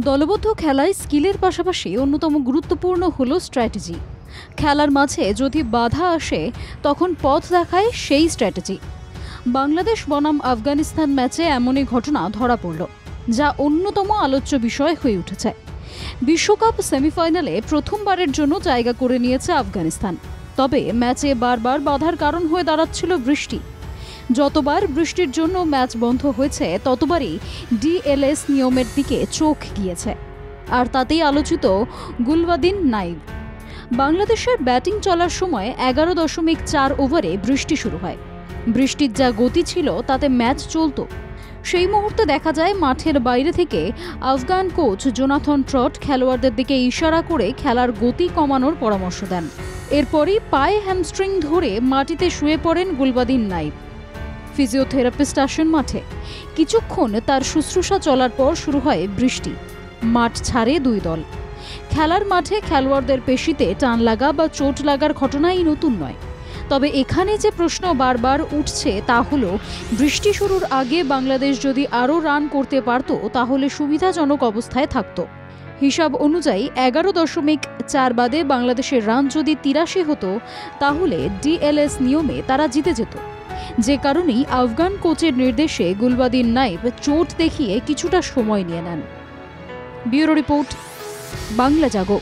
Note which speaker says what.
Speaker 1: দলবদ্ধ খেলায় স্কিলের পাশাপাশি অন্যতম গুরুত্বপূর্ণ হলো স্ট্র্যাটেজি। খেলার মাঝে যদি বাধা আসে তখন পথ দেখায় সেই স্ট্র্যাটেজি। বাংলাদেশ বনাম আফগানিস্তান ম্যাচে এমনই ঘটনা ধরা পড়ল, যা অন্যতম আলোচ্য বিষয় হয়ে উঠেছে। বিশ্বকাপ সেমিফাইনালে প্রথমবারের জন্য জায়গা করে নিয়েছে আফগানিস্তান। তবে ম্যাচে বারবার বাধার কারণ হয়ে দাঁড়াচ্ছিল বৃষ্টি। যতবার বৃষ্টির জন্য ম্যাচ বন্ধ হয়েছে ততবারই ডিএলএস নিয়মের দিকে চোখ গিয়েছে। আর তাতেই আলোচিত গুলবাদিন নাইব। বাংলাদেশের ব্যাটিং চলার সময় 11.4 ওভারে বৃষ্টি শুরু হয়। বৃষ্টির যা গতি ছিল তাতে ম্যাচ চলত। সেই মুহূর্তে দেখা যায় মাঠের বাইরে থেকে আফগান কোচ জোনাথন ট্রট খেলোয়াড়দের দিকে ইশারা করে খেলার গতি কমানোর পরামর্শ দেন। এরপরই পায়ে হ্যামস্ট্রিং ধরে মাটিতে শুয়ে পড়েন গুলবাদিন নাইব। ফিজিওথেরাপিস্ট আসেন মাঠে। কিছুক্ষণ তার শুশ্রূষা চলার পর শুরু হয় বৃষ্টি। মাঠ ছাড়ে দুই দল। খেলার মাঠে খেলোয়াড়দের পেশিতে টান লাগা বা চোট লাগার ঘটনাই নতুন নয়। তবে এখানে যে প্রশ্ন বারবার উঠছে তা হলো, বৃষ্টি শুরুর আগে বাংলাদেশ যদি আরও রান করতে পারত তাহলে সুবিধাজনক অবস্থায় থাকত। হিসাব অনুযায়ী 11.4 বাদে বাংলাদেশের রান যদি 83 হতো তাহলে ডিএলএস নিয়মে তারা জিতে যেত। যে কারণেই আফগান কোচের নির্দেশে গুলবাদিন নাইব চোট দেখিয়ে কিছুটা সময় নিয়ে নেন। ব্যুরো রিপোর্ট, বাংলা জাগো।